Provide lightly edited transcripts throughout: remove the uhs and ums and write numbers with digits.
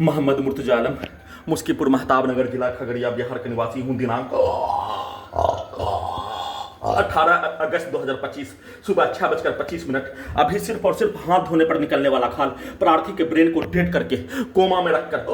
मोहम्मद मुर्तजा आलम, मुस्कीपुर महताब नगर, जिला खगड़िया, बिहार का निवासी हूँ। दिनांक 18 अगस्त 2025 सुबह 6:25। अभी सिर्फ और सिर्फ हाथ धोने पर निकलने वाला खाल प्रार्थी के ब्रेन को डेड करके कोमा में रखकर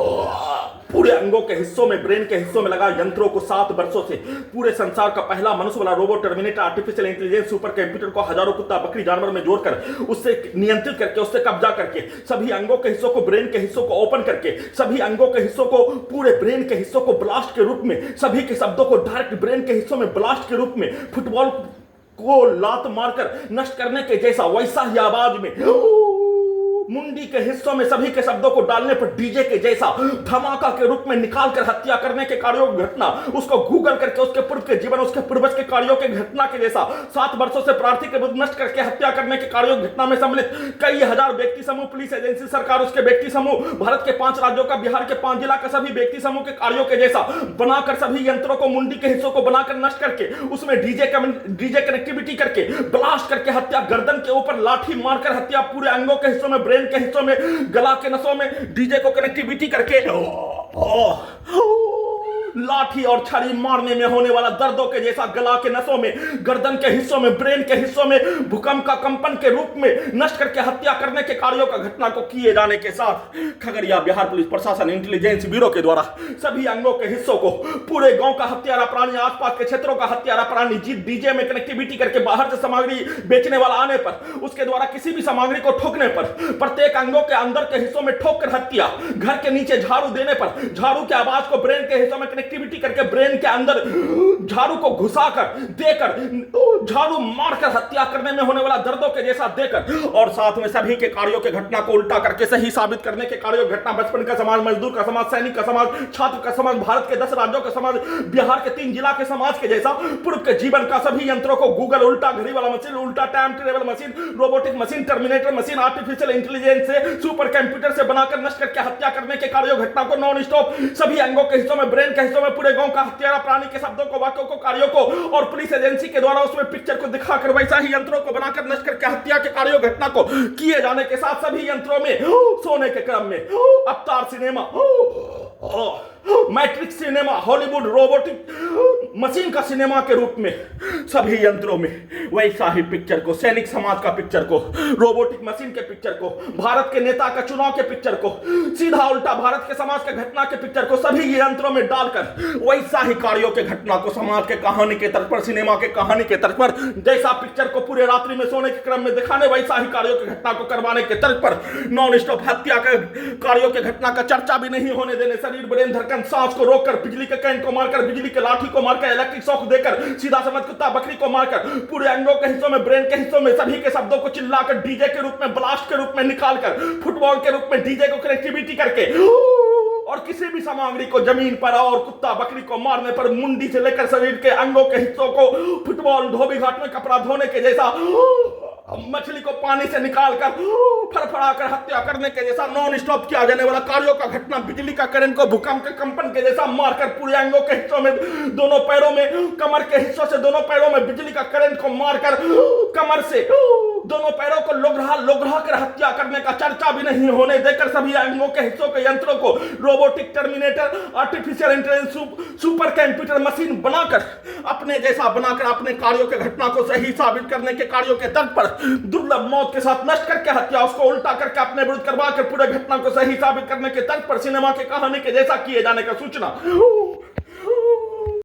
पूरे अंगों के हिस्सों में, ब्रेन के हिस्सों में लगा यंत्रों को 7 वर्षों से पूरे संसार का पहला मनुष्य वाला robot terminator artificial intelligence super computer को हजारों कुत्ता बकरी जानवर में जोड़कर उससे नियंत्रित करके, उससे कब्जा करके, सभी अंगों के हिस्सों को, ब्रेन के हिस्सों को ओपन करके, सभी अंगों के हिस्सों को, पूरे ब्रेन के हिस्सों को ब्लास्ट के रूप में, सभी के शब्दों को डायरेक्ट ब्रेन के हिस्सों में ब्लास्ट के रूप में, फुटबॉल को लात मारकर नष्ट करने के जैसा वैसा ही आवाज में, मुंडी के हिस्सों में सभी के शब्दों को डालने पर डीजे के जैसा धमाका के रूप में निकालकर हत्या करने के कार्यों की घटना, उसको गूगल करके उसके पूर्व के जीवन, उसके पूर्वज के कार्यों के घटना के जैसा 7 वर्षों से प्रार्थी के विरुद्ध नष्ट करके हत्या करने के कार्यों की घटना में सम्मिलित कई हजार व्यक्ति समूह, पुलिस एजेंसी, सरकार, उसके व्यक्ति समूह, भारत के 5 राज्यों का, बिहार के 5 जिला का सभी व्यक्ति समूह के कार्यों के जैसा बनाकर सभी यंत्रों को, मुंडी के हिस्सों को बनाकर नष्ट करके उसमें डीजे कनेक्टिविटी करके ब्लास्ट करके हत्या, गर्दन के ऊपर लाठी मारकर हत्या, पूरे अंगों के हिस्सों में, ब्रेन के हिस्सों में, गला के नसों में डीजे को कनेक्टिविटी करके लाठी और छड़ी मारने में होने वाला दर्दों के जैसा गला के नसों में, गर्दन के हिस्सों में, ब्रेन के हिस्सों में भूकंप का कंपन के रूप में नष्ट करके हत्या करने के कार्यों का घटना को किए जाने के साथ खगड़िया बिहार पुलिस प्रशासन इंटेलिजेंस ब्यूरो के द्वारा सभी अंगों के हिस्सों को, पूरे गांव का हत्यारा प्राणी, आसपास के क्षेत्रों का हत्यारा प्राणी, डीजे में कनेक्टिविटी करके बाहर से सामग्री बेचने वाला आने पर, उसके द्वारा किसी भी सामग्री को ठोकने पर, प्रत्येक अंगों के अंदर के हिस्सों में ठोक कर हत्या, घर के नीचे झाड़ू देने पर झाड़ू के आवाज को ब्रेन के हिस्सों में एक्टिविटी करके ब्रेन के अंदर झाड़ू को घुसाकर देकर, झाड़ू मारकर हत्या करने में होने वाला दर्दों के जैसा देकर, और साथ में सभी के कार्यों के घटना को उल्टा करके सही साबित करने के कार्यों घटना, बचपन का समाज, मजदूर का समाज, सैनिक का समाज, छात्र का समाज, भारत के 10 राज्यों का समाज, बिहार के 3 जिला के समाज के जैसा पूर्व के जीवन का सभी यंत्रों को गूगल, उल्टा घड़ी वाला मशीन, उल्टा time table machine, robotic machine, terminator machine, artificial intelligence से, सुपर कंप्यूटर से बनाकर नष्ट करके हत्या करने के कार्यों घटना को नॉन स्टॉप सभी अंगों के हिस्सों में, ब्रेन के हिस्सों में, पूरे गांव का हत्यारा प्राणी के शब्दों को, वाक्यों को, कार्यों को, और पुलिस एजेंसी के द्वारा उसमें पिक्चर को दिखाकर वैसा ही यंत्रों को बनाकर नष्ट करके हत्या के कार्यों घटना को किए जाने के साथ सभी यंत्रों में सोने के क्रम में अवतार cinema, matrix cinema, Hollywood robotic machine का सिनेमा के रूप में सभी यंत्रों में वैसा ही पिक्चर को, सैनिक समाज का पिक्चर को, रोबोटिक मशीन के पिक्चर को, भारत के नेता का चुनाव के पिक्चर को, सीधा उल्टा भारत के समाज के घटना के पिक्चर को सभी यंत्रों में डालकर वैसा ही कार्यों के घटना को समाज के कहानी के तर्ज पर, सिनेमा के कहानी के तर्ज पर, जैसा पिक्चर को पूरे रात्रि में सोने के क्रम में दिखाने, वैसा ही कार्यों की घटना को करवाने के तर्ज पर नॉन स्टॉप हत्या के कार्यों के घटना का चर्चा भी नहीं होने देने, शरीर, ब्रेन, धड़कन, सांस को रोककर, बिजली के करंट को मारकर, बिजली के लाठी को मारकर, इलेक्ट्रिक शॉक देकर, सीधा समझ कुत्ता बकरी को मारकर, पूरे अंगों के हिस्सों में, ब्रेन के हिस्सों में सभी के शब्दों को चिल्लाकर डीजे के रूप में, ब्लास्ट के रूप में निकालकर, फुटबॉल के रूप में डीजे को कनेक्टिविटी करके, और किसी भी सामग्री को जमीन पर और कुत्ता बकरी को मारने पर मुंडी से लेकर शरीर के अंगों के हिस्सों को फुटबॉल, धोबी घाट में कपड़ा धोने के जैसा, मछली को पानी से निकालकर फड़फड़ाकर हत्या करने के जैसा नॉन स्टॉप किया जाने वाला कार्यों का घटना, बिजली का करंट को भूकंप के कंपन के जैसा मारकर पूरे अंगों के हिस्सों में, दोनों पैरों में, कमर के हिस्सों से दोनों पैरों में बिजली का करंट को मारकर कमर से दोनों पैरों को लोगरा कर हत्या करने का चर्चा भी नहीं होने देकर सभी अंगों के हिस्सों के यंत्रों को robotic, terminator, artificial intelligence, super computer machine बनाकर, अपने जैसा बनाकर अपने कार्यों के घटना को सही साबित करने के कार्यों के तर्ज पर दुर्लभ मौत के साथ नष्ट करके हत्या, उसको उल्टा करके अपने विरुद्ध करवा कर पूरे घटना को सही साबित करने के तर्ज पर सिनेमा के कहानी के जैसा किए जाने का सूचना